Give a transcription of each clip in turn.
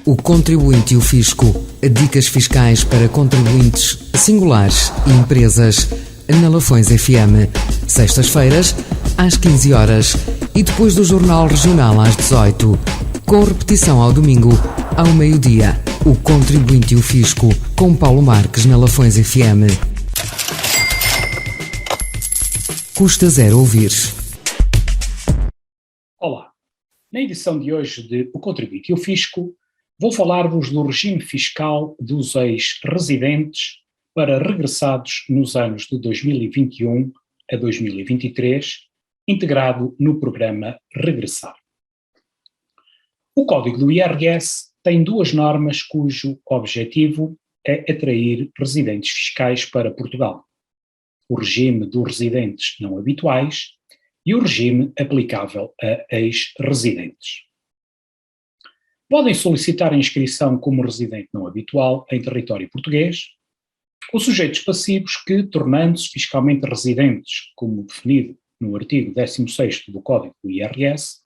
O Contribuinte e o Fisco. Dicas fiscais para contribuintes singulares e empresas. Na Lafões FM. Sextas-feiras, às 15 horas e depois do Jornal Regional às 18. Com repetição ao domingo, ao meio-dia. O Contribuinte e o Fisco. Com Paulo Marques na Lafões FM. Custa zero ouvir. Olá, na edição de hoje de O Contribuinte e o Fisco, vou falar-vos do regime fiscal dos ex-residentes para regressados nos anos de 2021 a 2023, integrado no programa Regressar. O Código do IRS tem duas normas cujo objetivo é atrair residentes fiscais para Portugal: o regime dos residentes não habituais e o regime aplicável a ex-residentes. Podem solicitar a inscrição como residente não habitual em território português os sujeitos passivos que, tornando-se fiscalmente residentes, como definido no artigo 16º do Código do IRS,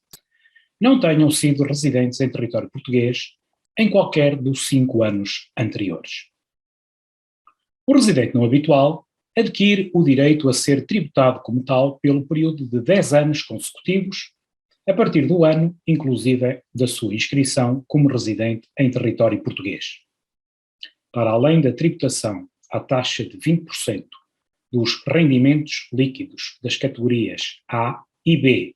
não tenham sido residentes em território português em qualquer dos 5 anos anteriores. O residente não habitual adquire o direito a ser tributado como tal pelo período de 10 anos consecutivos, a partir do ano, inclusive, da sua inscrição como residente em território português. Para além da tributação à taxa de 20% dos rendimentos líquidos das categorias A e B,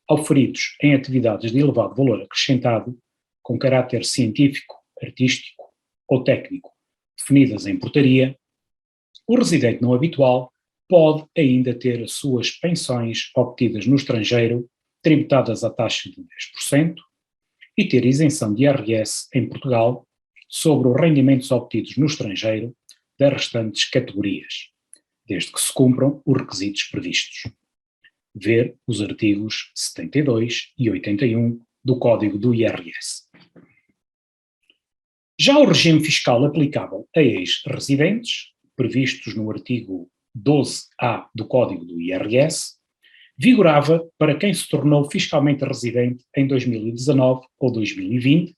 auferidos em atividades de elevado valor acrescentado, com caráter científico, artístico ou técnico, definidas em portaria, o residente não habitual pode ainda ter as suas pensões obtidas no estrangeiro tributadas à taxa de 10% e ter isenção de IRS em Portugal sobre os rendimentos obtidos no estrangeiro das restantes categorias, desde que se cumpram os requisitos previstos. Ver os artigos 72 e 81 do Código do IRS. Já o regime fiscal aplicável a ex-residentes, previstos no artigo 12A do Código do IRS, vigorava para quem se tornou fiscalmente residente em 2019 ou 2020,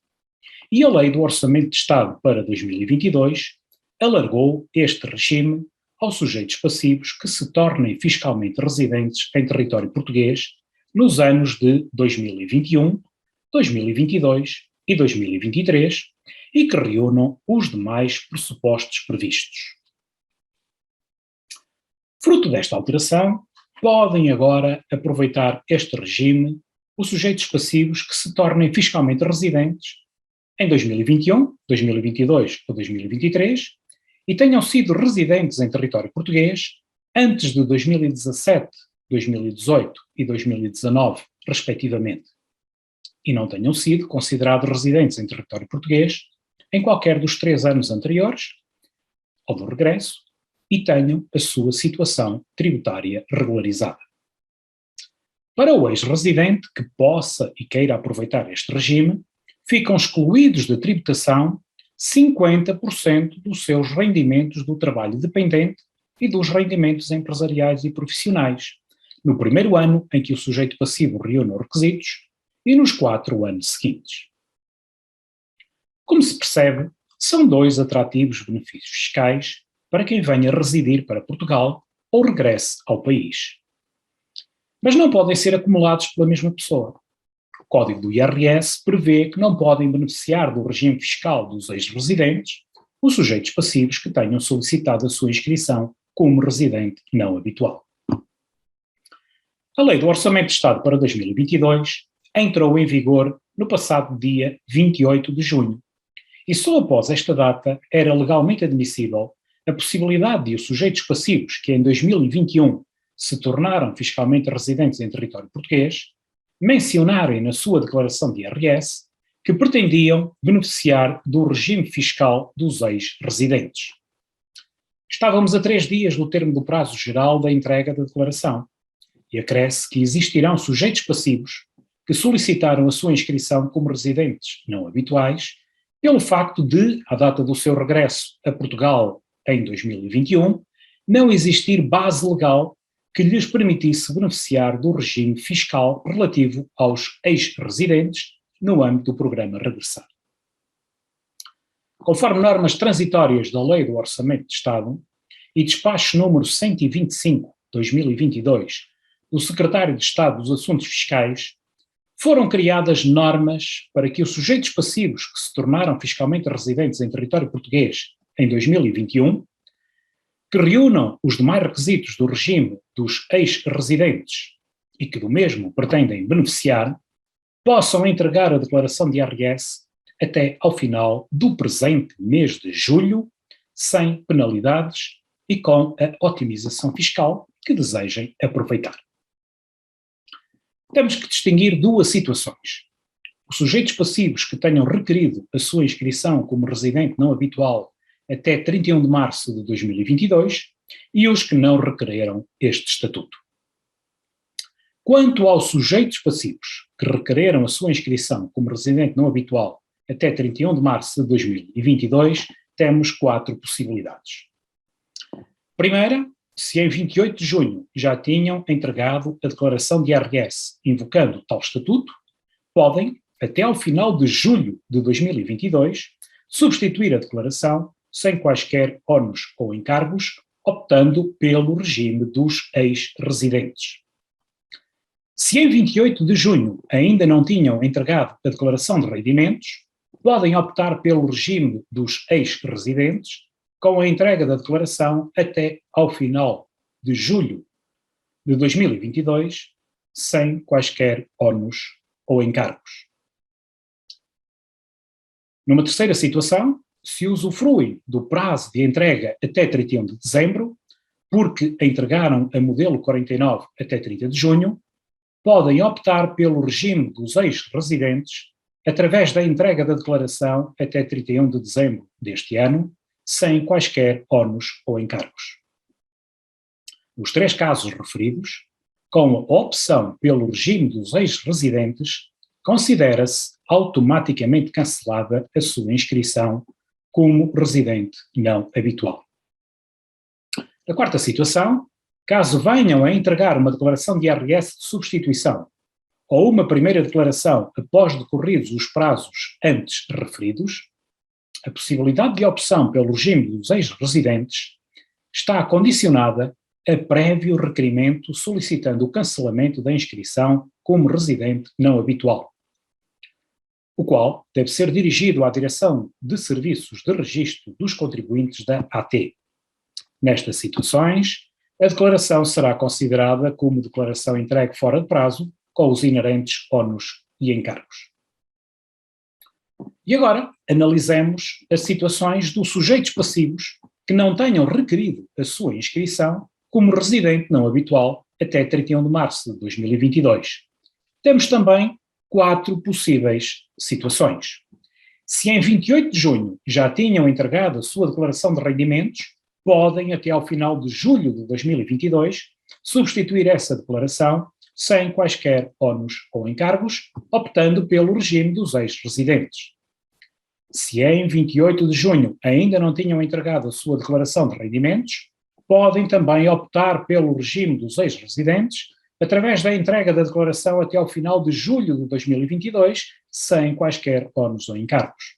e a Lei do Orçamento de Estado para 2022 alargou este regime aos sujeitos passivos que se tornem fiscalmente residentes em território português nos anos de 2021, 2022 e 2023 e que reúnam os demais pressupostos previstos. Fruto desta alteração, podem agora aproveitar este regime os sujeitos passivos que se tornem fiscalmente residentes em 2021, 2022 ou 2023 e tenham sido residentes em território português antes de 2017, 2018 e 2019, respectivamente, e não tenham sido considerados residentes em território português em qualquer dos 3 anos anteriores ao do regresso e tenham a sua situação tributária regularizada. Para o ex-residente que possa e queira aproveitar este regime, ficam excluídos da tributação 50% dos seus rendimentos do trabalho dependente e dos rendimentos empresariais e profissionais, no primeiro ano em que o sujeito passivo reúne os requisitos e nos 4 anos seguintes. Como se percebe, são 2 atrativos benefícios fiscais para quem venha residir para Portugal ou regresse ao país. Mas não podem ser acumulados pela mesma pessoa. O Código do IRS prevê que não podem beneficiar do regime fiscal dos ex-residentes os sujeitos passivos que tenham solicitado a sua inscrição como residente não habitual. A Lei do Orçamento de Estado para 2022 entrou em vigor no passado dia 28 de junho e só após esta data era legalmente admissível a possibilidade de os sujeitos passivos que em 2021 se tornaram fiscalmente residentes em território português mencionarem na sua declaração de IRS que pretendiam beneficiar do regime fiscal dos ex-residentes. Estávamos a 3 dias do termo do prazo geral da entrega da declaração e acresce que existirão sujeitos passivos que solicitaram a sua inscrição como residentes não habituais pelo facto de, à data do seu regresso a Portugal em 2021, não existir base legal que lhes permitisse beneficiar do regime fiscal relativo aos ex-residentes no âmbito do programa Regressar. Conforme normas transitórias da Lei do Orçamento de Estado e despacho número 125/2022 do Secretário de Estado dos Assuntos Fiscais, foram criadas normas para que os sujeitos passivos que se tornaram fiscalmente residentes em território português em 2021, que reúnam os demais requisitos do regime dos ex-residentes e que do mesmo pretendem beneficiar, possam entregar a declaração de IRS até ao final do presente mês de julho, sem penalidades e com a otimização fiscal que desejem aproveitar. Temos que distinguir duas situações. Os sujeitos passivos que tenham requerido a sua inscrição como residente não habitual até 31 de março de 2022 e os que não requereram este estatuto. Quanto aos sujeitos passivos que requereram a sua inscrição como residente não habitual até 31 de março de 2022, temos 4 possibilidades. Primeira, se em 28 de junho já tinham entregado a declaração de IRS invocando tal estatuto, podem, até ao final de julho de 2022, substituir a declaração sem quaisquer ónus ou encargos, optando pelo regime dos ex-residentes. Se em 28 de junho ainda não tinham entregado a declaração de rendimentos, podem optar pelo regime dos ex-residentes, com a entrega da declaração até ao final de julho de 2022, sem quaisquer ónus ou encargos. Numa terceira situação, se usufruem do prazo de entrega até 31 de dezembro, porque entregaram a modelo 49 até 30 de junho, podem optar pelo regime dos ex-residentes através da entrega da declaração até 31 de dezembro deste ano, sem quaisquer ónus ou encargos. Nos 3 casos referidos, com a opção pelo regime dos ex-residentes, considera-se automaticamente cancelada a sua inscrição como residente não habitual. Na quarta situação, caso venham a entregar uma declaração de IRS de substituição ou uma primeira declaração após decorridos os prazos antes referidos, a possibilidade de opção pelo regime dos ex-residentes está condicionada a prévio requerimento solicitando o cancelamento da inscrição como residente não habitual, o qual deve ser dirigido à Direção de Serviços de Registro dos Contribuintes da AT. Nestas situações, a declaração será considerada como declaração entregue fora de prazo, com os inerentes ónus e encargos. E agora, analisemos as situações dos sujeitos passivos que não tenham requerido a sua inscrição como residente não habitual até 31 de março de 2022. Temos também 4 possíveis situações. Se em 28 de junho já tinham entregado a sua declaração de rendimentos, podem, até ao final de julho de 2022, substituir essa declaração sem quaisquer ónus ou encargos, optando pelo regime dos ex-residentes. Se em 28 de junho ainda não tinham entregado a sua declaração de rendimentos, podem também optar pelo regime dos ex-residentes, através da entrega da declaração até ao final de julho de 2022, sem quaisquer ónus ou encargos.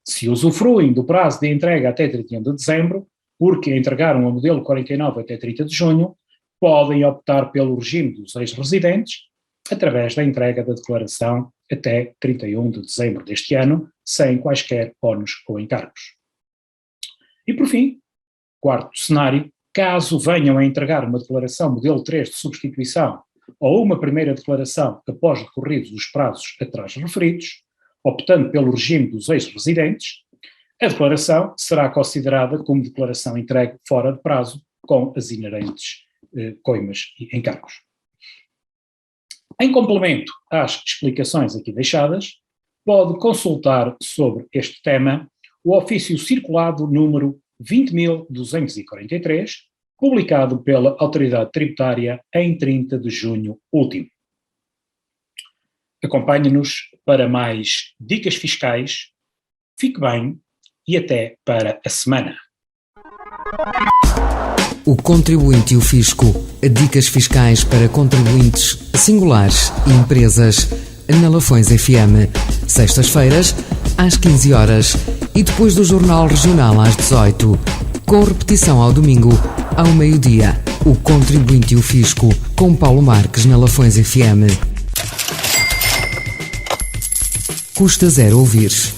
Se usufruem do prazo de entrega até 31 de dezembro, porque entregaram a modelo 49 até 30 de junho, podem optar pelo regime dos ex-residentes, através da entrega da declaração até 31 de dezembro deste ano, sem quaisquer ónus ou encargos. E por fim, quarto cenário, caso venham a entregar uma declaração modelo 3 de substituição ou uma primeira declaração após decorridos os prazos atrás referidos, optando pelo regime dos ex-residentes, a declaração será considerada como declaração entregue fora de prazo, com as inerentes coimas e encargos. Em complemento às explicações aqui deixadas, pode consultar sobre este tema o ofício circulado número 20.243, publicado pela Autoridade Tributária em 30 de junho último. Acompanhe-nos para mais dicas fiscais, fique bem e até para a semana. O Contribuinte e o Fisco. Dicas fiscais para contribuintes singulares e empresas na Lafões FM. Sextas-feiras, às 15 horas e depois do Jornal Regional às 18, com repetição ao domingo, ao meio-dia, o Contribuinte e o Fisco, com Paulo Marques na Lafões FM. Custa zero ouvir.